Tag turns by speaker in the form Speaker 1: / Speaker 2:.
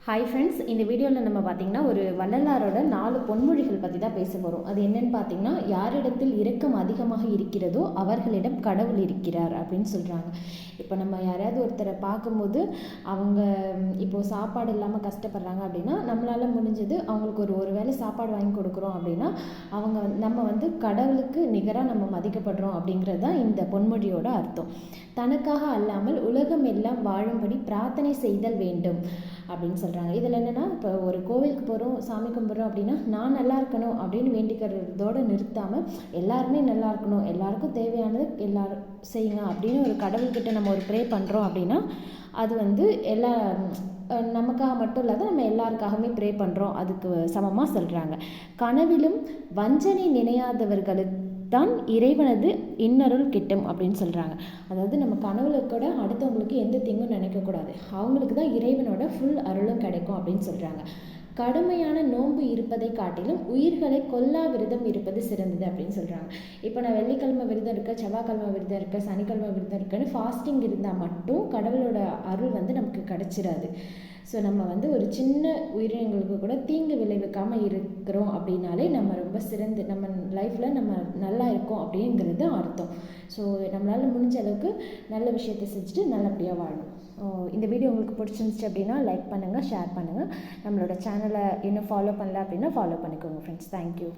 Speaker 1: Hi friends, இந்த வீடியோவில் நம்ம பார்த்திங்கன்னா ஒரு வள்ளலாரோட 4 பொன்மொழிகள் பற்றி தான் பேச போகிறோம். அது என்னென்னு பார்த்திங்கன்னா, யாரிடத்தில் இரக்கம் அதிகமாக இருக்கிறதோ அவர்களிடம் கடவுள் இருக்கிறார் அப்படின்னு சொல்கிறாங்க. இப்போ நம்ம யாரையாவது ஒருத்தரை பார்க்கும்போது அவங்க இப்போது சாப்பாடு இல்லாமல் கஷ்டப்படுறாங்க அப்படின்னா, நம்மளால் முடிஞ்சது அவங்களுக்கு ஒரு வேளை சாப்பாடு வாங்கி கொடுக்குறோம் அப்படின்னா நம்ம கடவுளுக்கு நிகராக நம்ம மதிக்கப்படுறோம் அப்படிங்கிறது தான் இந்த பொன்மொழியோட அர்த்தம். தனக்காக அல்லாமல் உலகம் எல்லாம் வாழும்படி பிரார்த்தனை செய்தல் வேண்டும் அப்படின்னு சொல்கிறாங்க. இதில் என்னென்னா, இப்போ ஒரு கோவிலுக்கு போகிறோம், சாமி கும்பிட்றோம் அப்படின்னா நான் நல்லா இருக்கணும் அப்படின்னு வேண்டிக்கிறதோடு நிறுத்தாமல் எல்லாருமே நல்லா இருக்கணும், எல்லாருக்கும் தேவையானது எல்லாரும் செய்யுங்க அப்படின்னு ஒரு கடவுள்கிட்ட நம்ம ஒரு ப்ரே பண்ணுறோம் அப்படின்னா அது எல்லா நமக்காக மட்டும் இல்லாத நம்ம எல்லாருக்காகவுமே ப்ரே பண்ணுறோம், அதுக்கு சமமாக சொல்கிறாங்க. கனவிலும் வஞ்சனை நினையாதவர்களுக்கு தான் இறைவனது இன்னருள் கிட்டும் அப்படின்னு சொல்கிறாங்க. அதாவது நம்ம கனவுல கூட அடுத்தவங்களுக்கு எந்த தீங்கும் நினைக்கக்கூடாது, அவங்களுக்கு தான் இறைவனோட ஃபுல் அருளும் கிடைக்கும் அப்படின்னு சொல்கிறாங்க. கடுமையான நோன்பு இருப்பதை காட்டிலும் உயிர்களை கொல்லா விரதம் இருப்பது சிறந்தது அப்படின்னு சொல்கிறாங்க. இப்போ நான் வெள்ளிக்கிழமை விரதம் இருக்க, செவ்வாய்க்கிழமை விரதம் இருக்க, சனிக்கிழமை விரதம் இருக்கேன்னு ஃபாஸ்டிங் இருந்தால் மட்டும் கடவுளோட அருள் நமக்கு கிடைச்சிடாது. ஸோ நம்ம ஒரு சின்ன உயிரினங்களுக்கு கூட தீங்கு விளைவிக்காமல் இருக்கிறோம் அப்படின்னாலே நம்ம ரொம்ப சிறந்து நம்ம லைஃப்பில் நம்ம நல்லா இருக்கோம் அப்படிங்கிறது அர்த்தம். ஸோ நம்மளால் முடிஞ்ச அளவுக்கு நல்ல விஷயத்தை செஞ்சுட்டு நல்லபடியாக வாழணும். இந்த வீடியோ உங்களுக்கு பிடிச்சிருந்துச்சு அப்படின்னா லைக் பண்ணுங்கள், ஷேர் பண்ணுங்கள். நம்மளோட சேனலை இன்னும் ஃபாலோ பண்ணல அப்படின்னா ஃபாலோ பண்ணிக்கோங்க ஃப்ரெண்ட்ஸ். தேங்க்யூ.